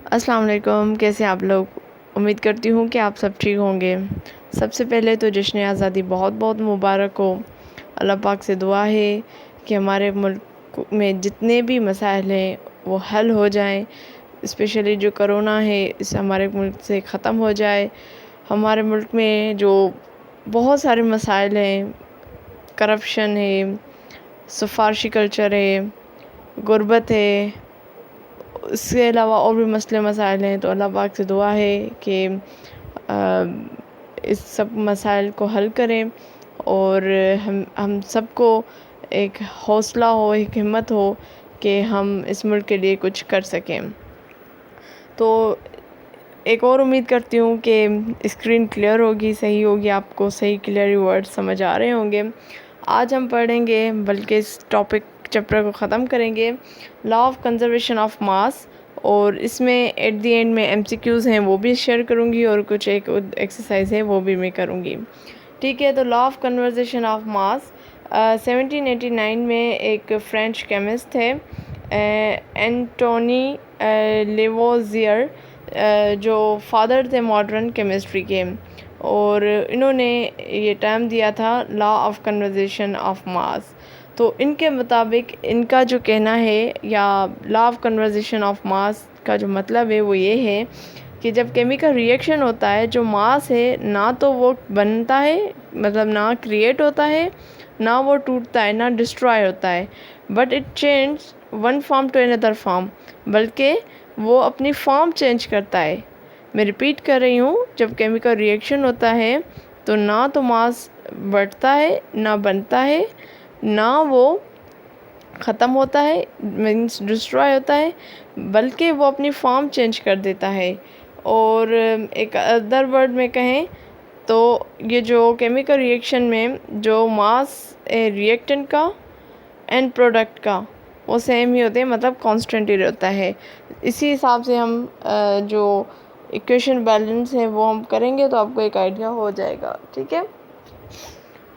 अस्सलाम वालेकुम, कैसे आप लोग। उम्मीद करती हूँ कि आप सब ठीक होंगे। सबसे पहले तो जश्न आज़ादी बहुत बहुत मुबारक हो। अल्लाह पाक से दुआ है कि हमारे मुल्क में जितने भी मसाइल हैं वो हल हो जाएं। स्पेशली जो कोरोना है इस हमारे मुल्क से ख़त्म हो जाए। हमारे मुल्क में जो बहुत सारे मसाइल हैं, करप्शन है, सिफारशी कल्चर है, गुर्बत है, इसके अलावा और भी मसले मसाइल हैं, तो अल्लाह पाक से दुआ है कि इस सब मसाइल को हल करें और हम सबको एक हौसला हो, एक हिम्मत हो कि हम इस मुल्क के लिए कुछ कर सकें। तो एक और उम्मीद करती हूँ कि स्क्रीन क्लियर होगी, सही होगी, आपको सही क्लियर वर्ड समझ आ रहे होंगे। आज हम पढ़ेंगे, बल्कि इस टॉपिक चैप्टर को ख़त्म करेंगे, law of conservation of mass. और इसमें एट द एंड में एमसीक्यूज़ हैं वो भी शेयर करूँगी और कुछ एक एक्सरसाइज है वो भी मैं करूँगी। ठीक है, तो law of conservation of mass 1789 में एक फ्रेंच केमिस्ट थे, एंटोनी लेवोजियर, जो फादर थे मॉडर्न केमिस्ट्री के, और इन्होंने ये टर्म दिया था law of conservation of mass. तो इनके मुताबिक इनका जो कहना है, या law of conservation of mass का जो मतलब है वो ये है कि जब केमिकल रिएक्शन होता है, जो मास है ना तो वो बनता है, मतलब ना क्रिएट होता है, ना वो टूटता है, ना डिस्ट्रॉय होता है, but it change one form to another form, बल्कि वो अपनी फॉर्म चेंज करता है। मैं रिपीट कर रही हूँ, जब केमिकल रिएक्शन होता है तो ना तो मास बढ़ता है, ना बनता है, ना वो ख़त्म होता है, मीन्स डिस्ट्रॉय होता है, बल्कि वो अपनी फॉर्म चेंज कर देता है। और एक अदर वर्ड में कहें तो ये जो केमिकल रिएक्शन में जो मास रिएक्टेंट का एंड प्रोडक्ट का वो सेम ही होते हैं, मतलब कांस्टेंट ही रहता है। इसी हिसाब से हम जो इक्वेशन बैलेंस है वो हम करेंगे तो आपको एक आइडिया हो जाएगा। ठीक है,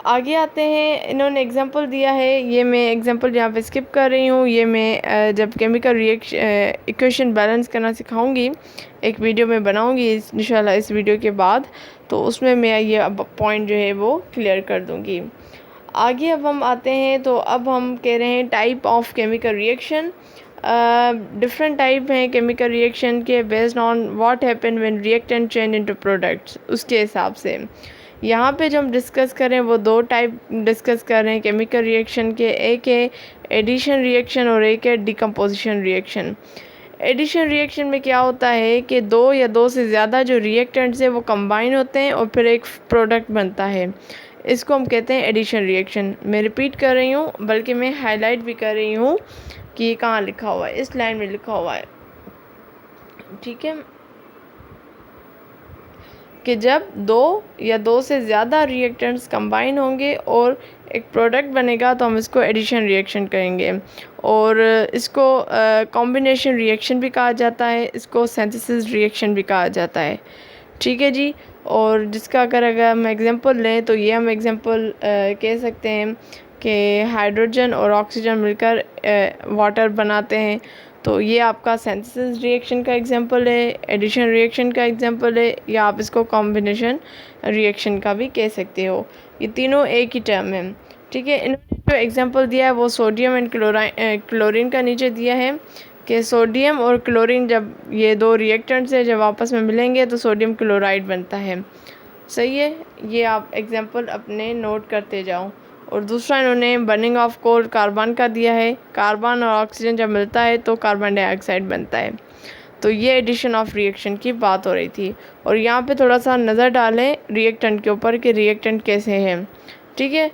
आगे आते हैं। इन्होंने एग्जांपल दिया है, ये मैं एग्जांपल यहाँ पे स्किप कर रही हूँ। ये मैं जब केमिकल रिएक्शन इक्वेशन बैलेंस करना सिखाऊंगी, एक वीडियो में बनाऊंगी इंशाल्लाह इस वीडियो के बाद, तो उसमें मैं ये अब पॉइंट जो है वो क्लियर कर दूँगी। आगे अब हम आते हैं, तो अब हम कह रहे हैं type of chemical reaction. Different type हैं केमिकल रिएक्शन के, based on what happen when reactant change into products, उसके हिसाब से। यहाँ पे जो हम डिस्कस करें वो दो टाइप डिस्कस कर रहे हैं केमिकल रिएक्शन के, एक है एडिशन रिएक्शन और एक है डिकम्पोजिशन रिएक्शन। एडिशन रिएक्शन में क्या होता है कि दो या दो से ज़्यादा जो रिएक्टेंट्स हैं वो कंबाइन होते हैं और फिर एक प्रोडक्ट बनता है, इसको हम कहते हैं एडिशन रिएक्शन। मैं रिपीट कर रही हूँ, बल्कि मैं हाईलाइट भी कर रही हूँ कि ये कहाँ लिखा हुआ है, इस लाइन में लिखा हुआ है। ठीक है, कि जब दो या दो से ज़्यादा रिएक्टेंट्स कंबाइन होंगे और एक प्रोडक्ट बनेगा तो हम इसको एडिशन रिएक्शन कहेंगे, और इसको कॉम्बिनेशन रिएक्शन भी कहा जाता है, इसको सिंथेसिस रिएक्शन भी कहा जाता है। ठीक है जी, और जिसका अगर हम एग्जांपल लें तो ये हम एग्जांपल कह सकते हैं कि हाइड्रोजन और ऑक्सीजन मिलकर वाटर बनाते हैं, तो ये आपका सिंथेसिस रिएक्शन का एग्जांपल है, एडिशन रिएक्शन का एग्जांपल है, या आप इसको कॉम्बिनेशन रिएक्शन का भी कह सकते हो। ये तीनों एक ही टर्म है। ठीक है, इन्होंने जो एग्जांपल दिया है वो सोडियम एंड क्लोरीन का नीचे दिया है कि सोडियम और क्लोरीन, जब ये दो रिएक्टेंट्स हैं, जब आपस में मिलेंगे तो सोडियम क्लोराइड बनता है। सही है, ये आप एग्जांपल अपने नोट करते जाओ। और दूसरा इन्होंने बर्निंग ऑफ कोल कार्बन का दिया है, कार्बन और ऑक्सीजन जब मिलता है तो कार्बन डाइऑक्साइड बनता है। तो ये एडिशन ऑफ रिएक्शन की बात हो रही थी। और यहाँ पे थोड़ा सा नज़र डालें रिएक्टेंट के ऊपर कि रिएक्टेंट कैसे हैं। ठीक है,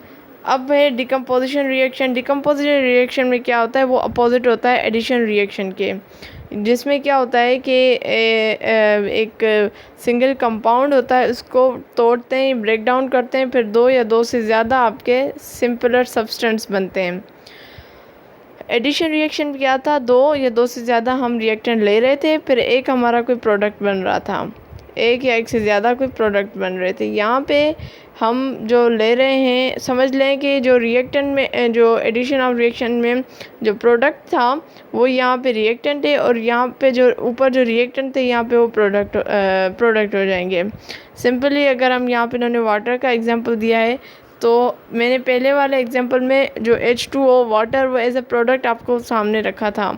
अब है डिकम्पोजिशन रिएक्शन। डिकम्पोजिशन रिएक्शन में क्या होता है, वो अपोजिट होता है एडिशन रिएक्शन के, जिसमें क्या होता है कि एक सिंगल कंपाउंड होता है, उसको तोड़ते हैं, ब्रेक डाउन करते हैं, फिर दो या दो से ज़्यादा आपके सिंपलर सब्सटेंस बनते हैं। एडिशन रिएक्शन में क्या था, दो या दो से ज़्यादा हम रिएक्टेंट ले रहे थे, फिर एक हमारा कोई प्रोडक्ट बन रहा था। एक या एक से ज़्यादा कोई प्रोडक्ट बन रहे थे। यहाँ पे हम जो ले रहे हैं, समझ लें कि जो रिएक्टेंट में जो एडिशन ऑफ रिएक्शन में जो प्रोडक्ट था वो यहाँ पे रिएक्टेंट है, और यहाँ पे जो ऊपर जो रिएक्टेंट थे यहाँ पे वो प्रोडक्ट हो जाएंगे। सिंपली अगर हम यहाँ पे इन्होंने वाटर का एग्जांपल दिया है, तो मैंने पहले वाले एग्जांपल में जो H2O वाटर वो एज ए प्रोडक्ट आपको सामने रखा था,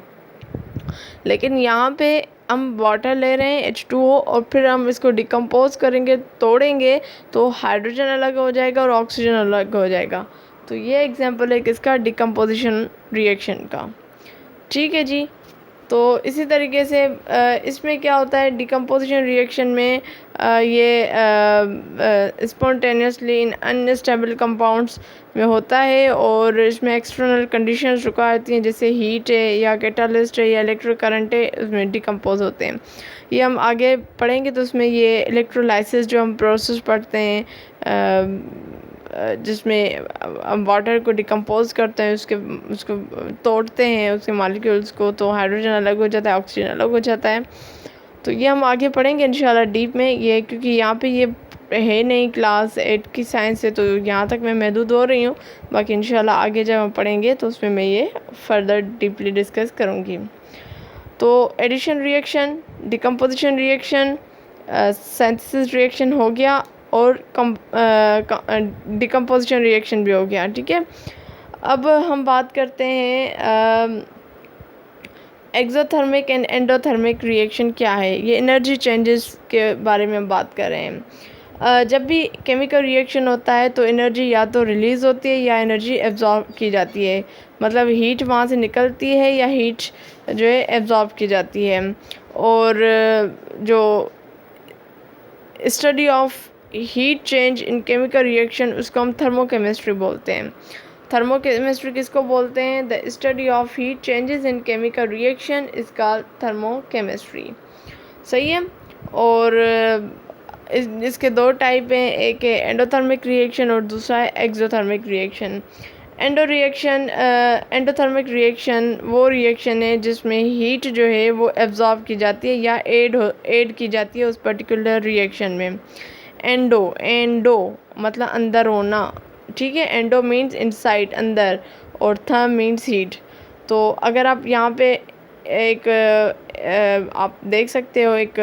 लेकिन यहाँ पे हम वाटर ले रहे हैं H2O और फिर हम इसको डिकम्पोज करेंगे, तोड़ेंगे, तो हाइड्रोजन अलग हो जाएगा और ऑक्सीजन अलग हो जाएगा। तो ये एग्जांपल है किसका, डिकम्पोजिशन रिएक्शन का। ठीक है जी। तो इसी तरीके से इसमें क्या होता है, डिकम्पोजिशन रिएक्शन में ये स्पॉन्टेनियसली इन अनस्टेबल कंपाउंड्स में होता है, और इसमें एक्सटर्नल कंडीशंस रिक्वायर होती हैं, जैसे हीट है या कैटालिस्ट है या इलेक्ट्रिक करंट है, उसमें डिकम्पोज होते हैं। ये हम आगे पढ़ेंगे तो उसमें ये इलेक्ट्रोलाइसिस जो हम प्रोसेस पढ़ते हैं, जिसमें हम वाटर को डिकम्पोज करते हैं, उसको तोड़ते हैं उसके मॉलिक्यूल्स को, तो हाइड्रोजन अलग हो जाता है, ऑक्सीजन अलग हो जाता है। तो ये हम आगे पढ़ेंगे इंशाल्लाह डीप में ये, क्योंकि यहाँ पे ये है नहीं, क्लास 8 की साइंस है, तो यहाँ तक मैं महदूद हो रही हूँ। बाकी इंशाल्लाह आगे जब हम पढ़ेंगे तो उसमें मैं ये फर्दर डीपली डिस्कस करूँगी। तो addition reaction, decomposition reaction, synthesis reaction हो गया, और डिकम्पोजिशन रिएक्शन भी हो गया। ठीक है, अब हम बात करते हैं एक्सोथर्मिक एंड एंडोथर्मिक रिएक्शन क्या है। ये एनर्जी चेंजेस के बारे में हम बात कर रहे हैं। जब भी केमिकल रिएक्शन होता है तो एनर्जी या तो रिलीज़ होती है या एनर्जी एब्जॉर्ब की जाती है, मतलब हीट वहाँ से निकलती है या हीट जो है एब्जॉर्ब की जाती है। और जो study of heat change in chemical reaction उसको हम थर्मोकेमिस्ट्री बोलते हैं। थर्मोकेमिस्ट्री किसको बोलते हैं, the study of heat changes in chemical reaction is called thermochemistry. सही है। और इसके दो टाइप हैं, एक है एंडोथर्मिक रिएक्शन और दूसरा है एक्सोथर्मिक रिएक्शन। एंडोथर्मिक रिएक्शन वो रिएक्शन है जिसमें हीट जो है वो एब्जॉर्ब की जाती है या ऐड की जाती है उस पर्टिकुलर रिएक्शन में। एंडो मतलब अंदर होना। ठीक है, एंडो मीन्स इनसाइड अंदर, और थर्म मीन्स हीट। तो अगर आप यहाँ पे एक आप देख सकते हो, एक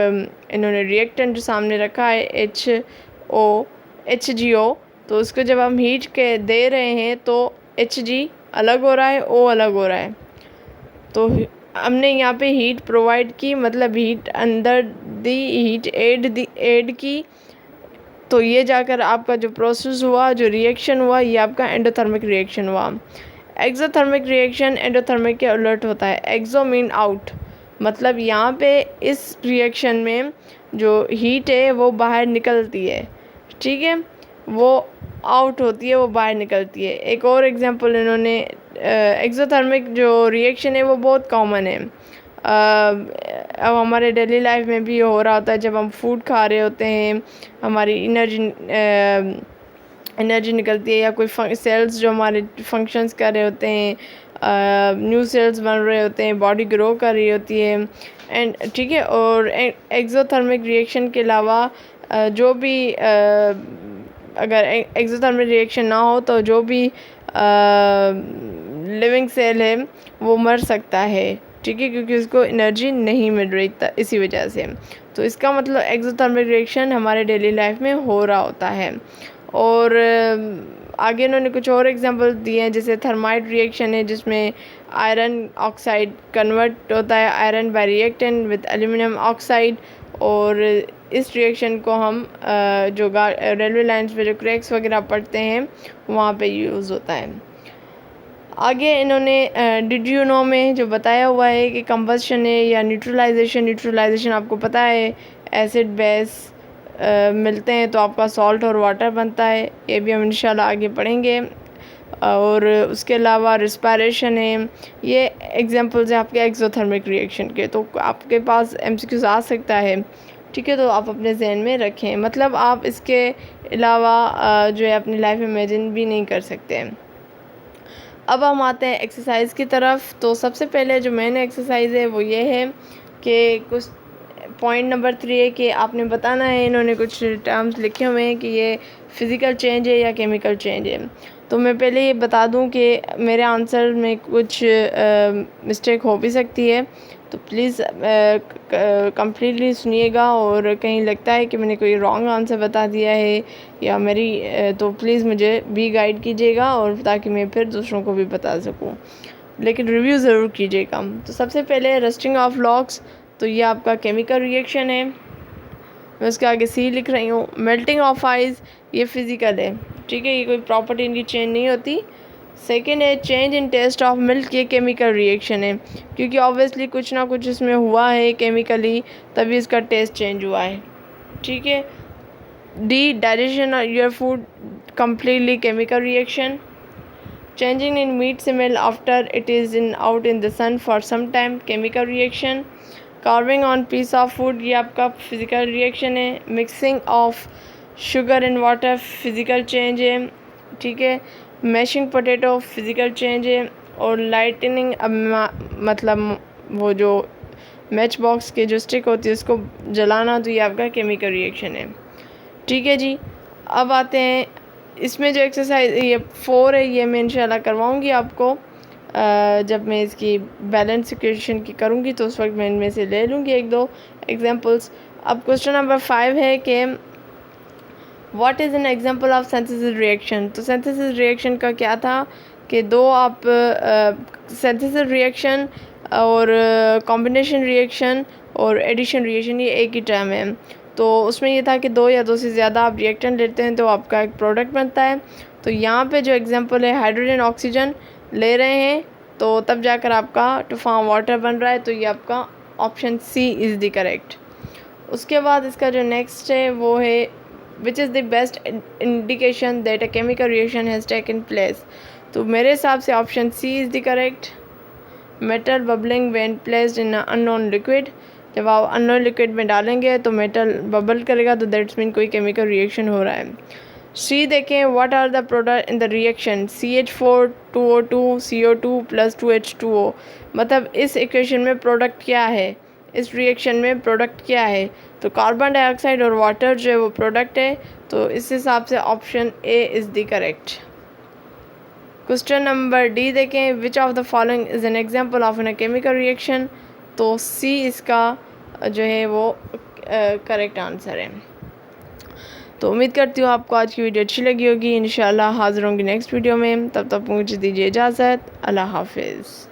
इन्होंने रिएक्टेंट सामने रखा है HGO, तो उसको जब हम हीट के दे रहे हैं तो Hg अलग हो रहा है, O अलग हो रहा है। तो हमने यहाँ पे हीट प्रोवाइड की, मतलब हीट अंदर दी, हीट ऐड की, तो ये जाकर आपका जो प्रोसेस हुआ, जो रिएक्शन हुआ, ये आपका एंडोथर्मिक रिएक्शन हुआ। एक्सोथर्मिक रिएक्शन एंडोथर्मिक के उलट होता है। एक्सो मीन आउट, मतलब यहाँ पे इस रिएक्शन में जो हीट है वो बाहर निकलती है। ठीक है, वो आउट होती है, वो बाहर निकलती है। एक और एग्जांपल इन्होंने, एक्सोथर्मिक जो रिएक्शन है वो बहुत कॉमन है। अब हमारे डेली लाइफ में भी हो रहा होता है, जब हम फूड खा रहे होते हैं, हमारी एनर्जी निकलती है, या कोई सेल्स जो हमारे फंक्शंस कर रहे होते हैं, न्यू सेल्स बन रहे होते हैं, बॉडी ग्रो कर रही होती है, एंड ठीक है। और एक्सोथर्मिक रिएक्शन के अलावा जो भी अगर एक्सोथर्मिक रिएक्शन ना हो तो जो भी लिविंग सेल है वो मर सकता है। ठीक है, क्योंकि उसको एनर्जी नहीं मिल रही इसी वजह से। तो इसका मतलब एक्सोथर्मिक रिएक्शन हमारे डेली लाइफ में हो रहा होता है। और आगे इन्होंने कुछ और एग्जांपल दिए हैं, जैसे थर्माइट रिएक्शन है जिसमें आयरन ऑक्साइड कन्वर्ट होता है iron bye reactant with aluminium oxide, और इस रिएक्शन को हम जो रेलवे लाइंस पे जो क्रैक्स वगैरह पड़ते हैं वहाँ पे यूज़ होता है। आगे इन्होंने डिड यू नो में जो बताया हुआ है कि कंबस्शन है या न्यूट्रलाइजेशन आपको पता है, एसिड बेस मिलते हैं तो आपका सॉल्ट और वाटर बनता है, ये भी हम इंशाल्लाह आगे पढ़ेंगे। और उसके अलावा रिस्पायरेशन है, ये एग्जांपल्स हैं आपके एक्सोथर्मिक रिएक्शन के, तो आपके पास MCQs आ सकता है। ठीक है, तो आप अपने जहन में रखें, मतलब आप इसके अलावा जो है अपनी लाइफ में इमेजिन भी नहीं कर सकते हैं। अब हम आते हैं एक्सरसाइज की तरफ। तो सबसे पहले जो मेन एक्सरसाइज है वो ये है कि कुछ पॉइंट नंबर 3 है कि आपने बताना है, इन्होंने कुछ टर्म्स लिखे हुए हैं कि ये फ़िज़िकल चेंज है या केमिकल चेंज है। तो मैं पहले ये बता दूं कि मेरे आंसर में कुछ मिस्टेक हो भी सकती है, तो प्लीज़ कम्प्लीटली सुनिएगा, और कहीं लगता है कि मैंने कोई रॉन्ग आंसर बता दिया है या तो प्लीज़ मुझे भी गाइड कीजिएगा, और ताकि मैं फिर दूसरों को भी बता सकूं, लेकिन रिव्यू ज़रूर कीजिएगा। तो सबसे पहले रस्टिंग ऑफ लॉक्स, तो ये आपका केमिकल रिएक्शन है, मैं उसके आगे सी लिख रही हूँ। मेल्टिंग ऑफ आइस, ये फिज़िकल है, ठीक है, ये कोई प्रॉपर्टी इनकी चेंज नहीं होती। सेकेंड है change in taste of milk, ये केमिकल रिएक्शन है, क्योंकि ऑब्वियसली कुछ ना कुछ इसमें हुआ है केमिकली, तभी इसका टेस्ट चेंज हुआ है, ठीक है। D digestion of your food, completely chemical reaction. Changing in meat smell after it is out in the sun for some time, chemical reaction. Carving on piece of food, ये आपका physical reaction है. Mixing of sugar and water, physical change है, ठीक है. Mashing potato, physical change है. और lightening, मतलब वो जो मैच बॉक्स के जो स्टिक होती है उसको जलाना, तो ये आपका केमिकल रिएक्शन है, ठीक है जी। अब आते हैं इसमें जो एक्सरसाइज ये 4 है, ये मैं इंशाल्लाह करवाऊँगी आपको जब मैं इसकी बैलेंस इक्वेशन की करूँगी, तो उस वक्त मैं इनमें से ले लूँगी 1-2 एग्जांपल्स। अब क्वेश्चन नंबर 5 है कि what is an example of synthesis reaction. तो सिंथेसिस रिएक्शन का क्या था कि दो आप सिंथेसिस रिएक्शन और कॉम्बिनेशन रिएक्शन और एडिशन रिएक्शन, ये एक ही टर्म है। तो उसमें ये था कि 2 या 2 से ज़्यादा आप रिएक्टेंट लेते हैं तो आपका एक प्रोडक्ट बनता है। तो यहाँ पे जो एग्जांपल है हाइड्रोजन ऑक्सीजन ले रहे हैं, तो तब जाकर आपका टू फॉर्म वाटर बन रहा है, तो ये आपका option C is the correct. उसके बाद इसका जो नेक्स्ट है वो है which is the best indication that a chemical reaction has taken place. तो मेरे हिसाब से option C is the correct. Metal bubbling when placed in unknown liquid, जब आप अननोन लिक्विड में डालेंगे तो मेटल बबल करेगा, तो दैट्स मीन कोई केमिकल रिएक्शन हो रहा है। सी देखें, what are the product in the reaction CH4 2O2 CO2 + 2H2O, मतलब इस इक्वेशन में प्रोडक्ट क्या है, इस रिएक्शन में प्रोडक्ट क्या है। तो कार्बन डाइऑक्साइड और वाटर जो है वो प्रोडक्ट है, तो इस हिसाब से option A is the correct. Question number D देखें, which of the following is an example of an chemical reaction. तो सी इसका जो है वो करेक्ट आंसर है। तो उम्मीद करती हूँ आपको आज की वीडियो अच्छी लगी होगी। इंशाल्लाह हाज़िर होंगी नेक्स्ट वीडियो में, तब तक मुझे दीजिए इजाज़त। अल्लाह हाफिज़।